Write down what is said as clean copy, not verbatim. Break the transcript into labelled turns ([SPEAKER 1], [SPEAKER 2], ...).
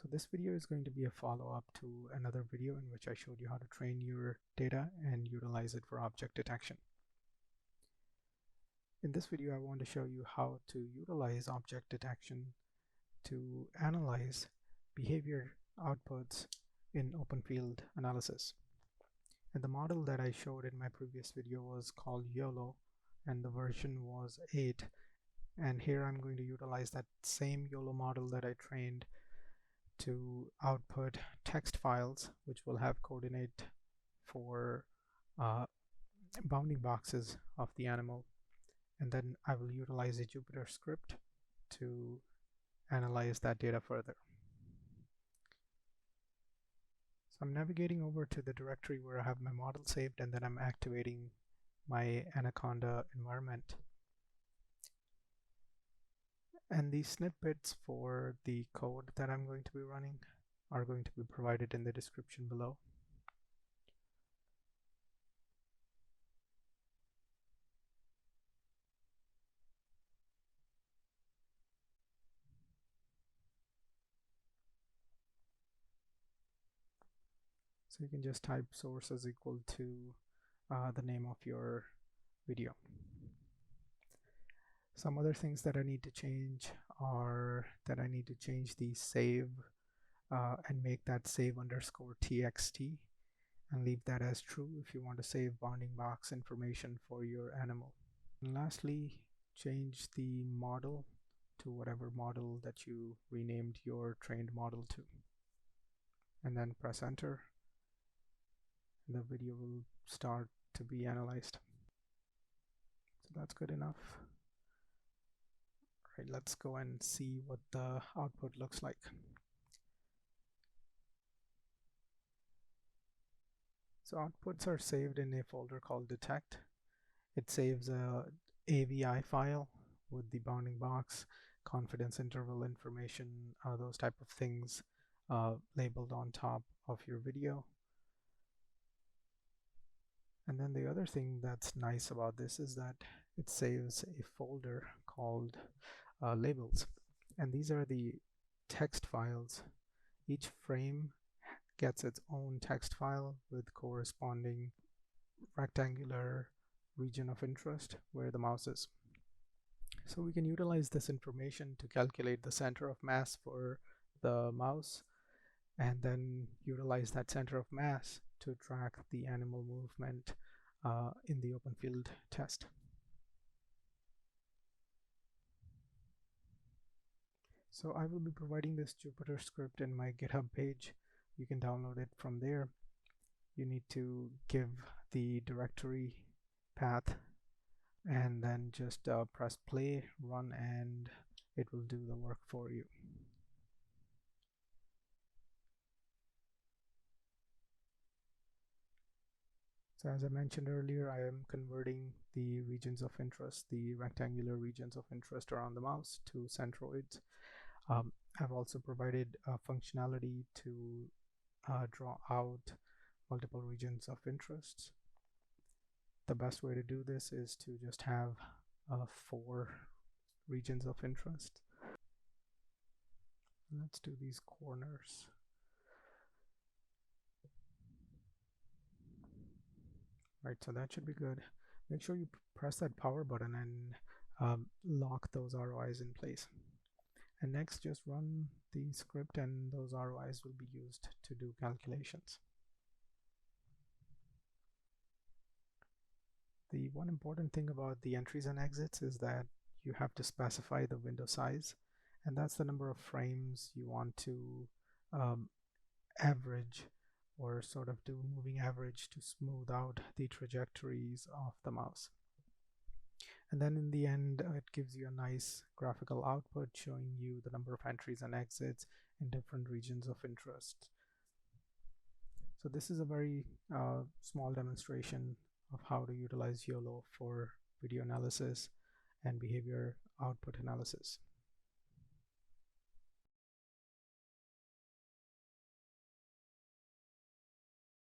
[SPEAKER 1] So this video is going to be a follow-up to another video in which I showed you how to train your data and utilize it for object detection. In this video, I want to show you how to utilize object detection to analyze behavior outputs in open field analysis. And the model that I showed in my previous video was called YOLO, and the version was 8. And here I'm going to utilize that same YOLO model that I trained to output text files, which will have coordinate for bounding boxes of the animal. And then I will utilize a Jupyter script to analyze that data further. So I'm navigating over to the directory where I have my model saved, and then I'm activating my Anaconda environment. And these snippets for the code that I'm going to be running are going to be provided in the description below. So you can just type source is equal to the name of your video. Some other things that I need to change are that I need to change the save and make that save underscore txt and leave that as true if you want to save bounding box information for your animal. And lastly, change the model to whatever model that you renamed your trained model to, and then press enter. The video will start to be analyzed. So that's good enough. All right, let's go and see what the output looks like. So outputs are saved in a folder called detect. It saves a AVI file with the bounding box, confidence interval information, those type of things labeled on top of your video. And then the other thing that's nice about this is that it saves a folder called labels. And these are the text files. Each frame gets its own text file with corresponding rectangular region of interest where the mouse is. So we can utilize this information to calculate the center of mass for the mouse, and then utilize that center of mass to track the animal movement in the open field test. So I will be providing this Jupyter script in my GitHub page. You can download it from there. You need to give the directory path and then just press play, run, and it will do the work for you. So as I mentioned earlier, I am converting the regions of interest, the rectangular regions of interest around the mouse, to centroids. I've also provided functionality to draw out multiple regions of interest. The best way to do this is to just have 4 regions of interest. Let's do these corners. Right, so that should be good. Make sure you press that power button and lock those ROIs in place. And next, just run the script and those ROIs will be used to do calculations. The one important thing about the entries and exits is that you have to specify the window size, and that's the number of frames you want to average, or sort of do moving average to smooth out the trajectories of the mouse. And then in the end, it gives you a nice graphical output showing you the number of entries and exits in different regions of interest. So this is a very small demonstration of how to utilize YOLO for video analysis and behavior output analysis.